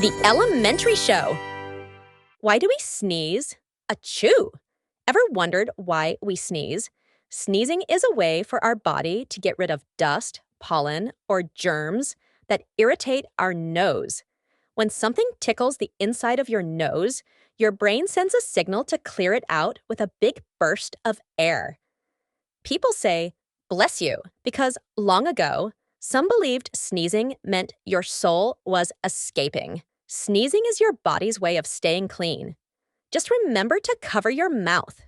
The Elementary Show. Why do we sneeze? Achoo! Ever wondered why we sneeze? Sneezing is a way for our body to get rid of dust, pollen, or germs that irritate our nose. When something tickles the inside of your nose, your brain sends a signal to clear it out with a big burst of air. People say, "Bless you," because long ago, some believed sneezing meant your soul was escaping. Sneezing is your body's way of staying clean. Just remember to cover your mouth.